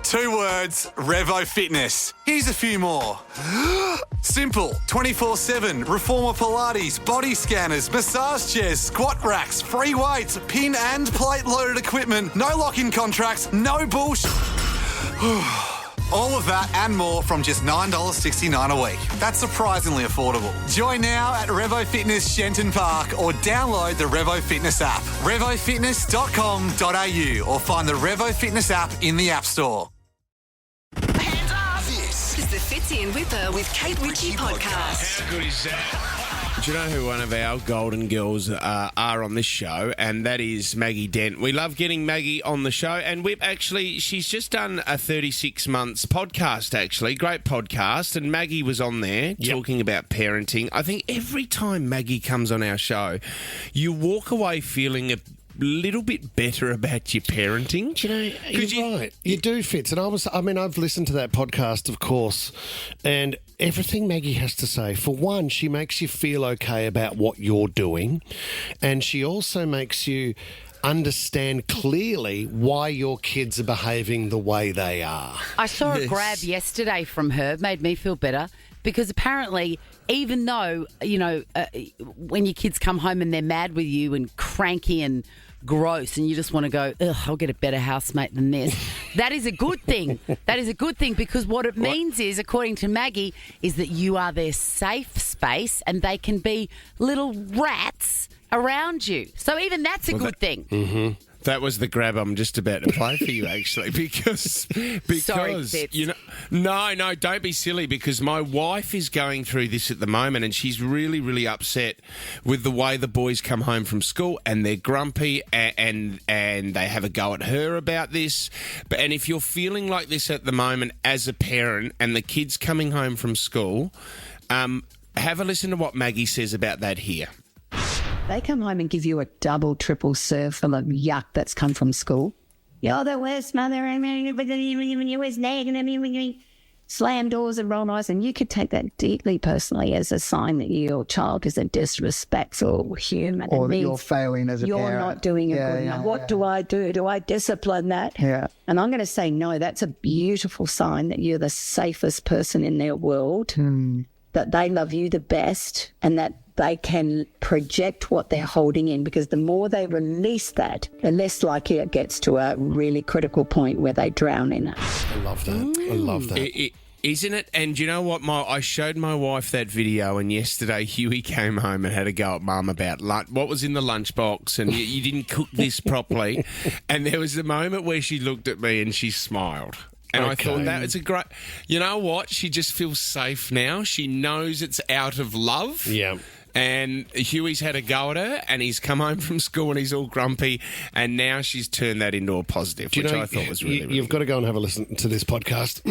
2 words, Revo Fitness. Here's a few more. Simple, 24/7, reformer Pilates, body scanners, massage chairs, squat racks, free weights, pin and plate loaded equipment, no lock-in contracts, no bullshit. All of that and more from just $9.69 a week. That's surprisingly affordable. Join now at Revo Fitness Shenton Park or download the Revo Fitness app. RevoFitness.com.au or find the Revo Fitness app in the App Store. Hands up! This is the Fitzy and Whipper with Kate Ritchie podcast. How good is that? Do you know who one of our golden girls are on this show? And that is Maggie Dent. We love getting Maggie on the show. And Whip, actually, she's just done a 36 months podcast, actually. Great podcast. And Maggie was on there talking about parenting. I think every time Maggie comes on our show, you walk away feeling a little bit better about your parenting. Do you know, you're right. You do, Fitz. And I've listened to that podcast, of course, and everything Maggie has to say, for one, she makes you feel okay about what you're doing, and she also makes you understand clearly why your kids are behaving the way they are. I saw a grab yesterday from her, made me feel better, because apparently, even though, when your kids come home and they're mad with you and cranky and gross and you just want to go, ugh, I'll get a better housemate than this. That is a good thing. That is a good thing, because what it means is, according to Maggie, is that you are their safe space and they can be little rats around you. So even that's a good thing. Mm-hmm. That was the grab I'm just about to play for you, actually, because Sorry, Fitz. No, don't be silly, because my wife is going through this at the moment, and she's really, really upset with the way the boys come home from school, and they're grumpy, and they have a go at her about this. And if you're feeling like this at the moment as a parent, and the kids coming home from school, have a listen to what Maggie says about that here. They come home and give you a double, triple serve full of yuck that's come from school. You're the worst mother. You always nag and slam doors and roll eyes. And you could take that deeply personally as a sign that your child is a disrespectful human. Or that you're failing as a parent. You're not doing it good enough. What do I do? Do I discipline that? Yeah. And I'm going to say no. That's a beautiful sign that you're the safest person in their world, that they love you the best, and that they can project what they're holding in, because the more they release that, the less likely it gets to a really critical point where they drown in it. I love that. I love that. Isn't it? And you know what? I showed my wife that video, and yesterday Huey came home and had a go at Mum about what was in the lunchbox, and you didn't cook this properly. And there was a moment where she looked at me and she smiled. And I thought that it's a great... You know what? She just feels safe now. She knows it's out of love. Yeah. And Huey's had a go at her, and he's come home from school and he's all grumpy, and now she's turned that into a positive, which I thought was really, really You've got to go and have a listen to this podcast.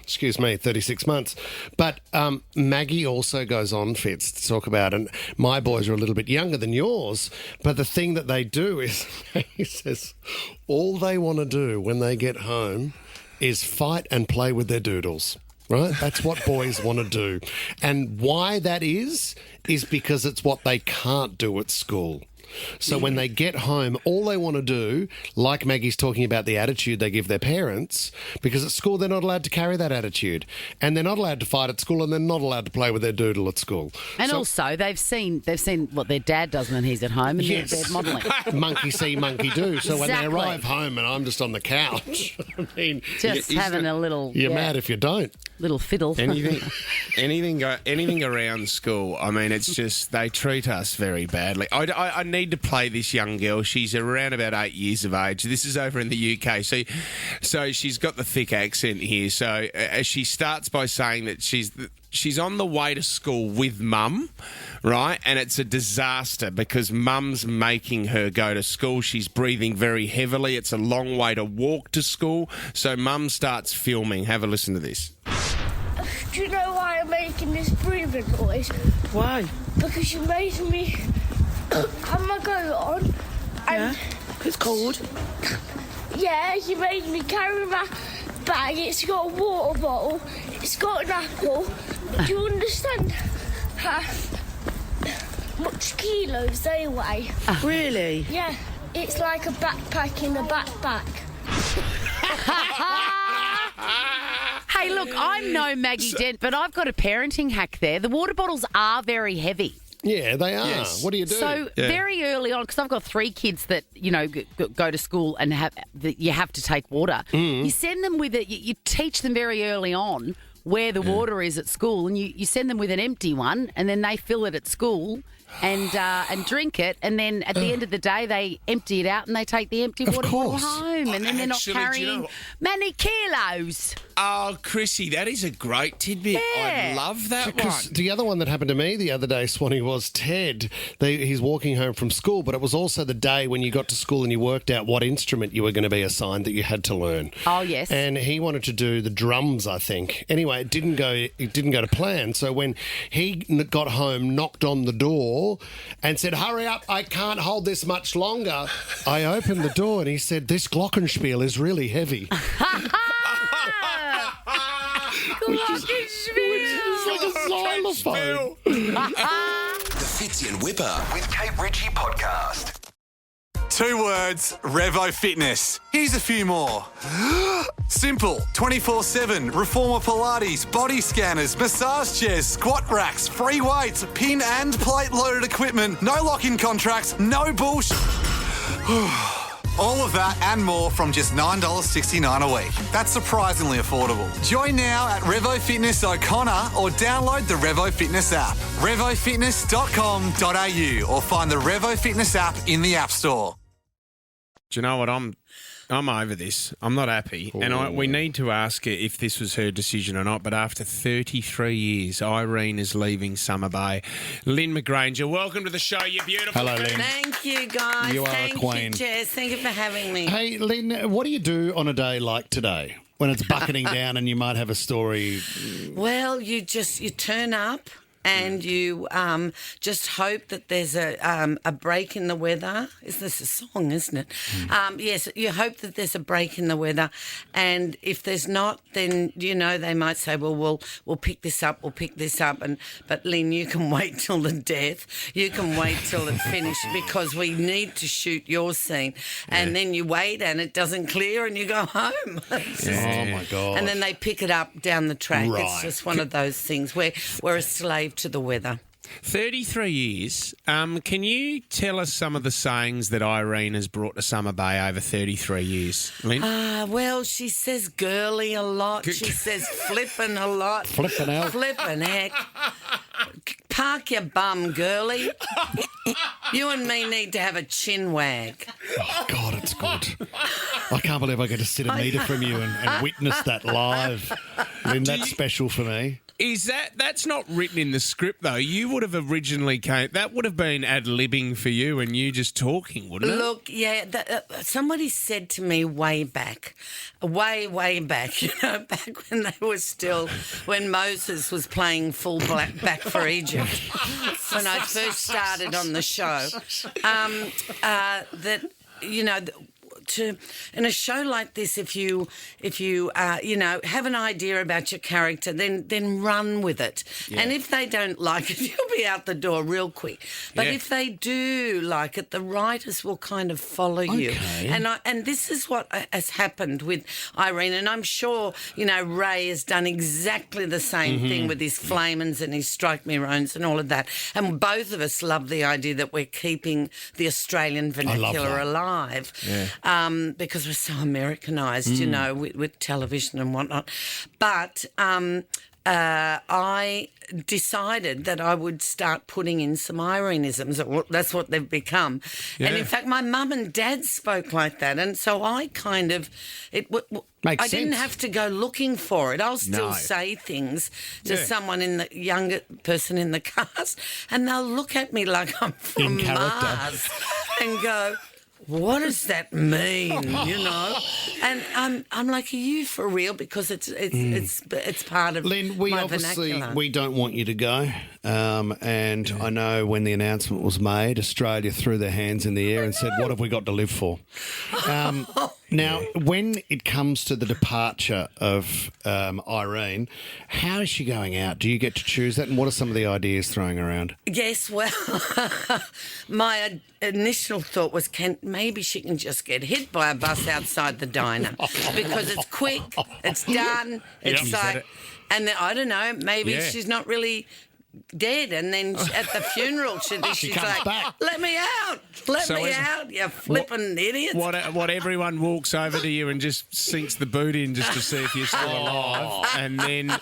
Excuse me, 36 months. But Maggie also goes on, Fitz, to talk about, and my boys are a little bit younger than yours, but the thing that they do is, he says, all they want to do when they get home is fight and play with their doodles. Right? That's what boys want to do. And why that is because it's what they can't do at school. So when they get home, all they want to do, like Maggie's talking about the attitude they give their parents, because at school they're not allowed to carry that attitude. And they're not allowed to fight at school, and they're not allowed to play with their doodle at school. And also, they've seen what their dad does when he's at home, and they're modelling. Monkey see, monkey do. So when they Exactly. arrive home and I'm just on the couch, I mean... Just having a little... You're mad if you don't. Little fiddle. anything around school. I mean, it's just they treat us very badly. I need to play this young girl. She's around about 8 years of age. This is over in the UK. So she's got the thick accent here. So she starts by saying that she's on the way to school with Mum, right? And it's a disaster because Mum's making her go to school. She's breathing very heavily. It's a long way to walk to school. So Mum starts filming. Have a listen to this. Do you know why I'm making this breathing noise? Why? Because you made me have my coat on. And It's cold. yeah, you made me carry my bag. It's got a water bottle. It's got an apple. Do you understand how much kilos they weigh? Really? Yeah, it's like a backpack in a backpack. Look, I'm no Maggie Dent, but I've got a parenting hack there. The water bottles are very heavy. Yeah, they are. Yes. What do you do? So very early on, because I've got 3 kids that go to school and you have to take water. You send them with it. You teach them very early on where the water is at school, and you send them with an empty one, and then they fill it at school and drink it, and then at the end of the day they empty it out and they take the empty water bottle home, and then they're not carrying many kilos. Oh, Chrissy, that is a great tidbit. I love that one. Because the other one that happened to me the other day, Swanee, was Ted. He's walking home from school, but it was also the day when you got to school and you worked out what instrument you were going to be assigned that you had to learn. Oh, yes. And he wanted to do the drums, I think. Anyway, it didn't go to plan. So when he got home, knocked on the door and said, "Hurry up, I can't hold this much longer," I opened the door and he said, "This glockenspiel is really heavy." Which is like a xylophone. The Fitzy and Whipper with Kate Ritchie podcast. 2 words, Revo Fitness. Here's a few more. Simple, 24/7, Reformer Pilates, body scanners, massage chairs, squat racks, free weights, pin and plate loaded equipment, no lock-in contracts, no bullshit. All of that and more from just $9.69 a week. That's surprisingly affordable. Join now at Revo Fitness O'Connor or download the Revo Fitness app. RevoFitness.com.au or find the Revo Fitness app in the App Store. Do you know what? I'm over this. I'm not happy. And we need to ask her if this was her decision or not. But after 33 years, Irene is leaving Summer Bay. Lynn McGranger, welcome to the show, you beautiful. Hello, Lynn. Thank you, guys. You are a Thank queen. you, Jess. Thank you for having me. Hey, Lynn, what do you do on a day like today when it's bucketing down and you might have a story? Well, you turn up and you just hope that there's a break in the weather. Is this a song, isn't it? Yes, you hope that there's a break in the weather, and if there's not, then they might say, well, we'll pick this up, but Lynn, you can wait till the death. You can wait till it's finished because we need to shoot your scene, and then you wait and it doesn't clear and you go home. Oh my God! And then they pick it up down the track. Right. It's just one of those things where we're a slave to the weather. 33 years. Can you tell us some of the sayings that Irene has brought to Summer Bay over 33 years, Lynn? Well, she says girly a lot. She says flippin' a lot. Flippin' out. Flippin' heck. Park your bum, girly. You and me need to have a chin wag. Oh, God, it's good. I can't believe I get to sit a metre from you and witness that live. Lynn, that's special for me. Is that's not written in the script, though? You would have originally that would have been ad-libbing for you and you just talking, wouldn't it? Look, yeah, somebody said to me way back, back when they were when Moses was playing full back for Egypt, when I first started on the show, in a show like this, if you have an idea about your character, then run with it. Yeah. And if they don't like it, you'll be out the door real quick. But if they do like it, the writers will kind of follow you. And this is what has happened with Irene. And I'm sure Ray has done exactly the same thing with his Flamens and his Strike Me Roans and all of that. And both of us love the idea that we're keeping the Australian vernacular alive. Yeah. Because we're so Americanised, with television and whatnot. But I decided that I would start putting in some Ireneisms. That's what they've become. Yeah. And in fact, my mum and dad spoke like that. And so I kind of... I didn't have to go looking for it. I'll still say things to someone younger person in the cast, and they'll look at me like I'm from Mars and go... What does that mean? And I'm like, are you for real? Because it's part of Lynn, my vernacular. We don't want you to go. And I know when the announcement was made, Australia threw their hands in the air and said, "What have we got to live for?" Now, when it comes to the departure of Irene, how is she going out? Do you get to choose that? And what are some of the ideas throwing around? Yes, well, my initial thought was maybe she can just get hit by a bus outside the diner because it's quick, it's done, it's like, and then, I don't know, maybe she's not really dead, and then at the funeral she's like, back. let me out, you flipping idiots. What everyone walks over to you and just sinks the boot in just to see if you're still alive, and then.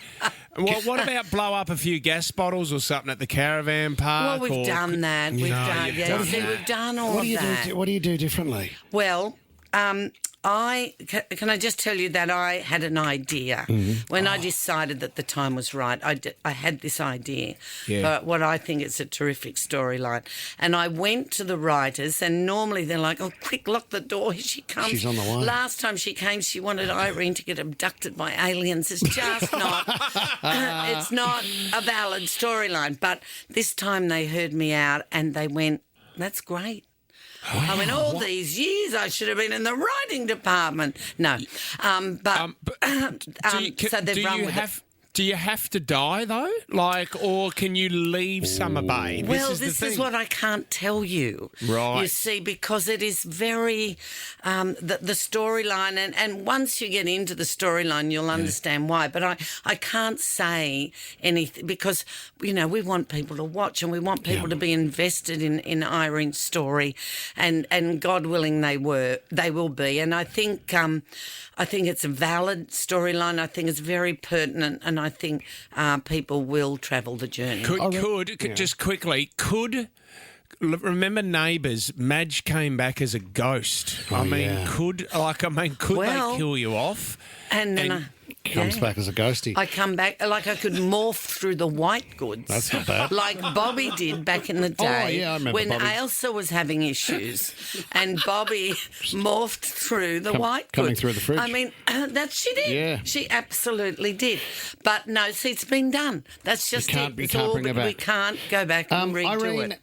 What about blow up a few gas bottles or something at the caravan park? Well, we've done that. We've done all of that. What do you do differently? Well, can I just tell you that I had an idea when I decided that the time was right. I had this idea, but what I think is a terrific storyline, and I went to the writers, and normally they're like, "Oh, quick, lock the door! Here she comes." She's on the way. Last time she came, she wanted Irene to get abducted by aliens. It's just not. It's not a valid storyline. But this time they heard me out, and they went, "That's great." I mean, all these years I should have been in the writing department. No, so they've run with it. Do you have to die, though? Or can you leave Summer Bay? Well, this is what I can't tell you. Right. You see, because it is very, the storyline, and once you get into the storyline, you'll understand why. But I can't say anything because, we want people to watch and we want people to be invested in Irene's story, and God willing they will be. And I think it's a valid storyline. I think it's very pertinent, and I think people will travel the journey. Just quickly, remember Neighbours? Madge came back as a ghost. Could they kill you off? And then comes back as a ghostie. I come back like I could morph through the white goods. That's not bad. Like Bobby did back in the day. Oh, yeah, I remember when Bobby. Ailsa was having issues, and Bobby morphed through the white goods. Coming through the fridge. I mean, that she did. Yeah. She absolutely did. But no, see, it's been done. That's just it. We can't bring it back. We can't go back and redo Irene, it.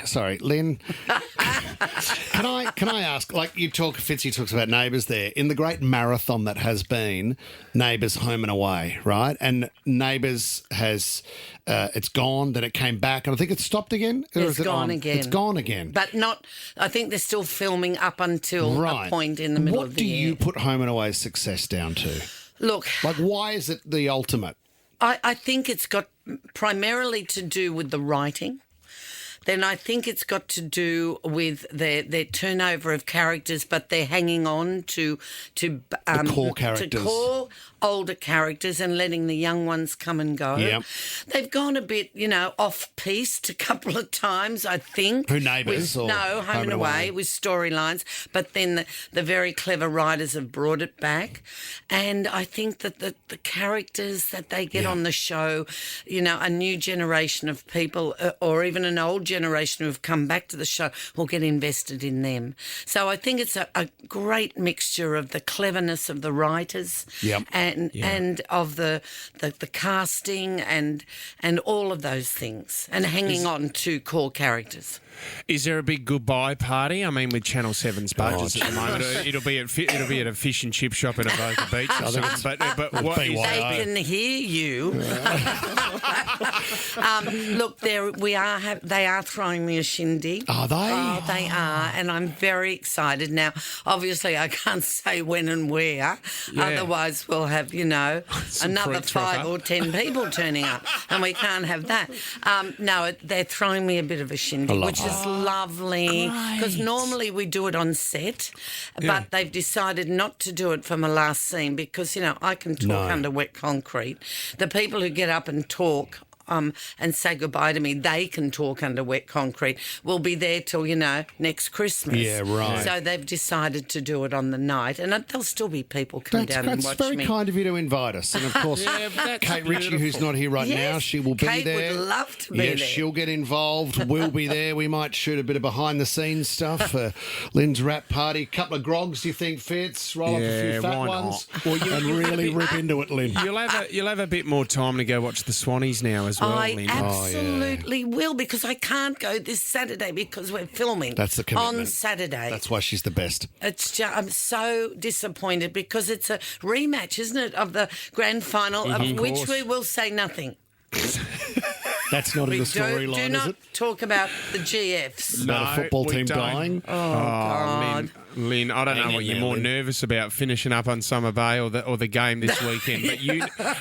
Sorry, Lynn. Can I ask? Like Fitzy talks about Neighbours there in the great marathon that has been Neighbours Home and Away, right? And Neighbours has it's gone, then it came back, and I think it's stopped again. It's gone again. It's gone again, but not. I think they're still filming up until a point in the middle of the year. What do you put Home and Away's success down to? Look, why is it the ultimate? I think it's got primarily to do with the writing. Then I think it's got to do with their turnover of characters, but they're hanging on to the core characters. To core older characters and letting the young ones come and go. Yep. They've gone a bit, off-piste a couple of times, I think. Who, Neighbours? No, Home and Away with storylines. But then the very clever writers have brought it back. And I think that the characters that they get on the show, a new generation of people or even an old generation who have come back to the show will get invested in them. So I think it's a great mixture of the cleverness of the writers and of the casting and all of those things, and hanging on to core characters. Is there a big goodbye party? I mean, with Channel 7's budgets at the moment, it'll be at a fish and chip shop at Avoca Beach or something. But what is they can hear you. Look, they are throwing me a shindig. Are they? Oh, they are, and I'm very excited now. Obviously, I can't say when and where. Yeah. Otherwise, we'll have another fruits 5 or 10 people turning up, and we can't have that. No, they're throwing me a bit of a shindig, which is lovely, because normally we do it on set, but they've decided not to do it for my last scene because, I can talk under wet concrete. The people who get up and talk and say goodbye to me, they can talk under wet concrete. We'll be there till, next Christmas. Yeah, right. So they've decided to do it on the night, and there'll still be people come down and watch me. That's very kind of you to invite us. And, of course, Kate Ritchie, who's not here right now, she will be Kate there. Would love to be there. She'll get involved. We'll be there. We might shoot a bit of behind-the-scenes stuff. Lynn's wrap party. Couple of grogs, you think, Fitz? Roll up a few fat ones. And really rip into it, Lynn. You'll have a bit more time to go watch the Swannies now as as well, I Lynn. absolutely will, because I can't go this Saturday because we're filming. That's the commitment. On Saturday. That's why she's the best. It's just, I'm so disappointed because it's a rematch, isn't it, of the grand final, of which we will say nothing. That's not in the storyline, do is not it? talk about the GFs. About a football we team don't. dying? Oh, God. Lynn, I don't know what you're more nervous about, finishing up on Summer Bay or the game this weekend. But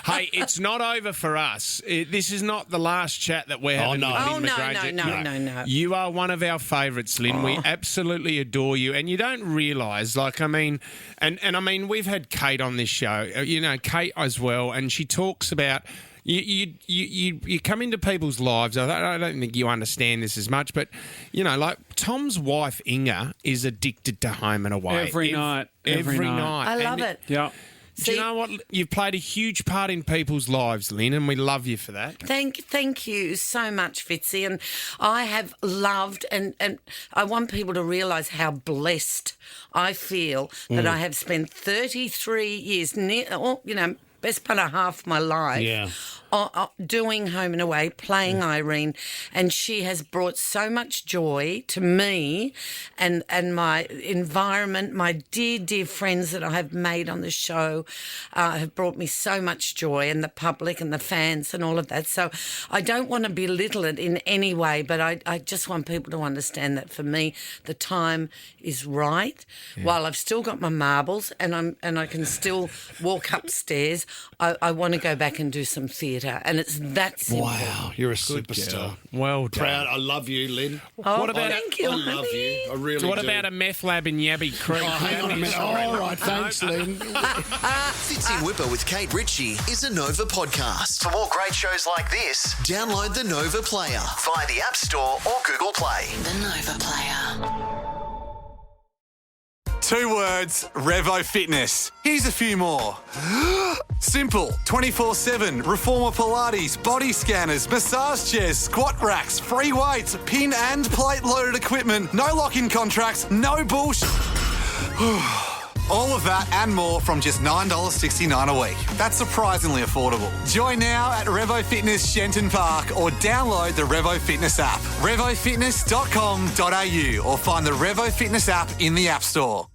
hey, it's not over for us. This is not the last chat that we're having with Lynn McGranger. No. You are one of our favourites, Lynn. We absolutely adore you, and you don't realise, and I mean, we've had Kate on this show. Kate as well, and she talks about. You come into people's lives. I don't think you understand this as much, but like Tom's wife Inga is addicted to Home and Away every night. I love it. Yeah. Do you know what? You've played a huge part in people's lives, Lynn, and we love you for that. Thank you so much, Fitzy. And I have loved, and I want people to realise how blessed I feel that I have spent 33 years, best part of half my life, doing Home and Away, playing Irene, and she has brought so much joy to me and my environment. My dear friends that I have made on the show have brought me so much joy, and the public and the fans and all of that. So I don't want to belittle it in any way, but I just want people to understand that for me the time is right. While I've still got my marbles and I can still walk upstairs, I want to go back and do some theatre, and it's that simple. Wow, you're a superstar. Well done. Proud. I love you, Lynn. Oh, thank you. I love you. I really do. What about a meth lab in Yabby Creek? Hang on a minute. All right, thanks, Lynn. Fitzy and Whipper with Kate Ritchie is a Nova podcast. For more great shows like this, download the Nova Player via the App Store or Google Play. The Nova Player. 2 words, Revo Fitness. Here's a few more. Simple, 24/7, Reformer Pilates, body scanners, massage chairs, squat racks, free weights, pin and plate loaded equipment, no lock-in contracts, no bullshit. All of that and more from just $9.69 a week. That's surprisingly affordable. Join now at Revo Fitness Shenton Park or download the Revo Fitness app. RevoFitness.com.au or find the Revo Fitness app in the App Store.